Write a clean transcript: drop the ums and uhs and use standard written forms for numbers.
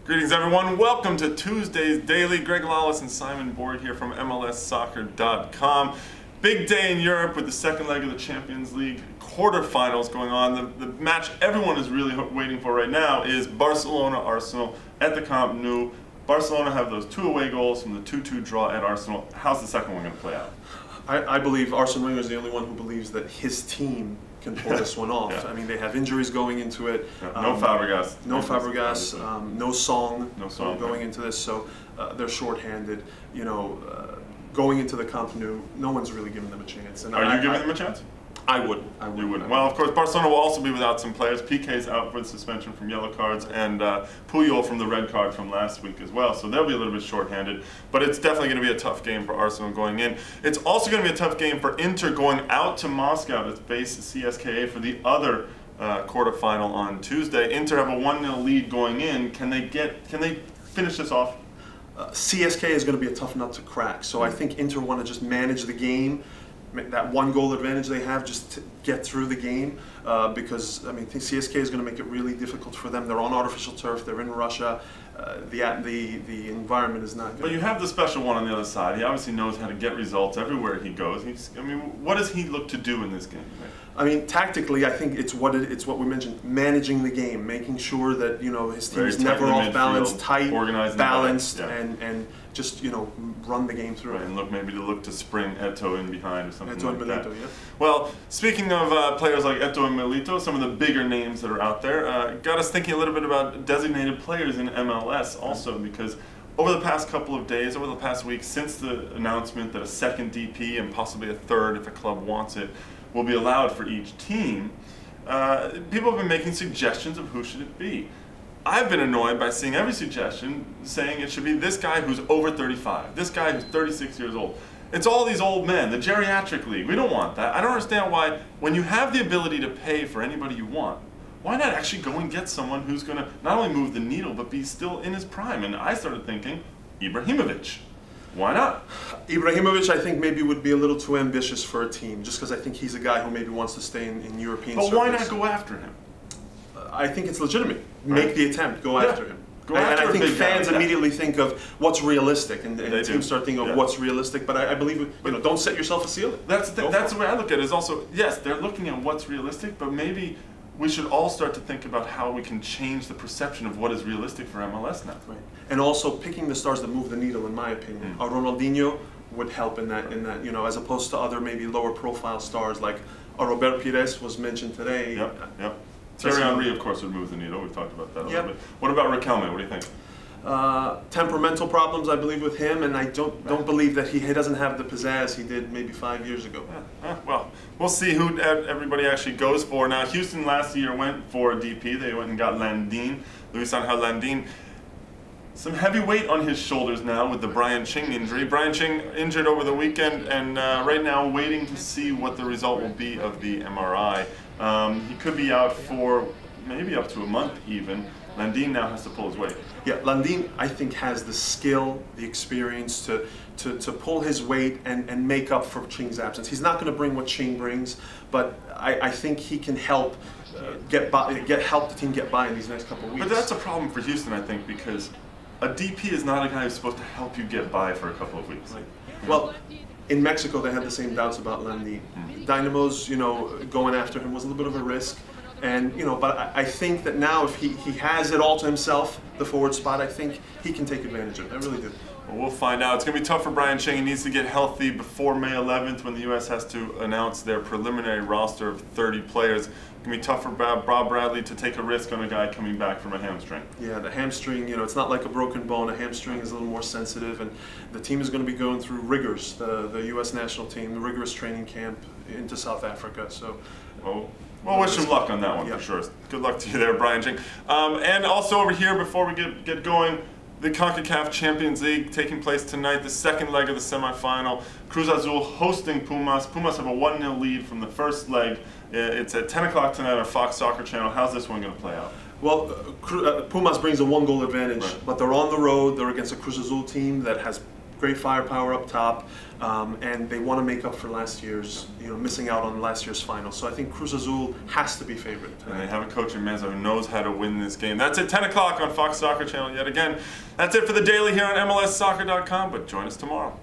Greetings everyone, welcome to Tuesday's Daily. Greg Lalas and Simon Borg here from MLSsoccer.com. Big day in Europe with the second leg of the Champions League quarterfinals going on. The match everyone is really waiting for right now is Barcelona-Arsenal at the Camp Nou. Barcelona have those 2 away goals from the 2-2 draw at Arsenal. How's the second one going to play out? I believe Arsene Wenger is the only one who believes that his team can pull this one off. Yeah. I mean, they have injuries going into it. No Fabregas. No Fabregas. No Song. No Song going into this. So they're shorthanded. You know, going into the Camp Nou, no one's really giving them a chance. And Are you giving them a chance? I would. You wouldn't. Well, of course, Barcelona will also be without some players. Piqué's out for the suspension from yellow cards, and Puyol from the red card from last week as well. So they'll be a little bit shorthanded. But it's definitely going to be a tough game for Arsenal going in. It's also going to be a tough game for Inter going out to Moscow to face CSKA for the other quarterfinal on Tuesday. Inter have a 1-0 lead going in. Can they finish this off? CSKA is going to be a tough nut to crack. So I think Inter want to just manage the game. That 1-goal advantage they have, just to get through the game, because I mean, I think CSKA is going to make it really difficult for them. They're on artificial turf. They're in Russia. The environment is not good. But you have the special one on the other side. He obviously knows how to get results everywhere he goes. I mean, what does he look to do in this game? I mean, tactically, I think it's what we mentioned: managing the game, making sure that his team is never off balance, tight, balanced, and just run the game through. Right, and maybe to look to spring Eto'o in behind or something like that. Yeah. Well, speaking of players like Eto'o and Milito, some of the bigger names that are out there, got us thinking a little bit about designated players in MLS also, because over the past couple of days, over the past week, since the announcement that a second DP and possibly a third, if a club wants it, will be allowed for each team, people have been making suggestions of who should it be. I've been annoyed by seeing every suggestion saying it should be this guy who's over 35, this guy who's 36 years old. It's all these old men, the geriatric league. We don't want that. I don't understand why, when you have the ability to pay for anybody you want, why not actually go and get someone who's going to not only move the needle, but be still in his prime? And I started thinking, Ibrahimovic. Why not? Ibrahimovic, I think, maybe would be a little too ambitious for a team, just because I think he's a guy who maybe wants to stay in European circles. But why not go after him? I think it's legitimate. Make the attempt. Go after him. And I think fans immediately think of what's realistic, and teams start thinking of what's realistic. But I believe, don't set yourself a ceiling. That's the way I look at it. Is also, yes, they're looking at what's realistic, but maybe we should all start to think about how we can change the perception of what is realistic for MLS now. Right. And also picking the stars that move the needle, in my opinion. A Ronaldinho would help in that, as opposed to other maybe lower profile stars like Robert Pires was mentioned today. Yep. Thierry Henry, of course, would move the needle. We've talked about that a little bit. What about Riquelme? What do you think? Temperamental problems, I believe, with him, and I don't believe that he doesn't have the pizzazz he did maybe 5 years ago. Well, we'll see who everybody actually goes for. Now, Houston last year went for a DP. They went and got Landin, Luis Angel Landin. Some heavy weight on his shoulders now with the Brian Ching injury. Brian Ching injured over the weekend, and right now waiting to see what the result will be of the MRI. He could be out for maybe up to a month even. Landin now has to pull his weight. Yeah, Landin, I think, has the skill, the experience to pull his weight and make up for Ching's absence. He's not going to bring what Ching brings, but I think he can help help the team get by in these next couple of weeks. But that's a problem for Houston, I think, because a DP is not a guy who's supposed to help you get by for a couple of weeks. Right. Well, in Mexico, they had the same doubts about Landin. Dynamo's, going after him was a little bit of a risk. And, but I think that now if he has it all to himself, the forward spot, I think he can take advantage of it. I really do. Well, we'll find out. It's going to be tough for Brian Ching. He needs to get healthy before May 11th when the U.S. has to announce their preliminary roster of 30 players. It's going to be tough for Bob Bradley to take a risk on a guy coming back from a hamstring. Yeah, the hamstring, it's not like a broken bone. A hamstring is a little more sensitive, and the team is going to be going through rigors, the U.S. national team, the rigorous training camp into South Africa. So, well, wish him luck on that one for sure. Good luck to you there, Brian Ching. And also over here, before we get going, the CONCACAF Champions League taking place tonight, the second leg of the semifinal. Cruz Azul hosting Pumas. Pumas have a 1-0 lead from the first leg. It's at 10 o'clock tonight on Fox Soccer Channel. How's this one going to play out? Well, Pumas brings a 1-goal advantage, but they're on the road. They're against a Cruz Azul team that has great firepower up top, and they want to make up for last year's, missing out on last year's final. So I think Cruz Azul has to be favorite. And they have a coach in Meza who knows how to win this game. That's at 10 o'clock on Fox Soccer Channel yet again. That's it for the Daily here on MLSsoccer.com, but join us tomorrow.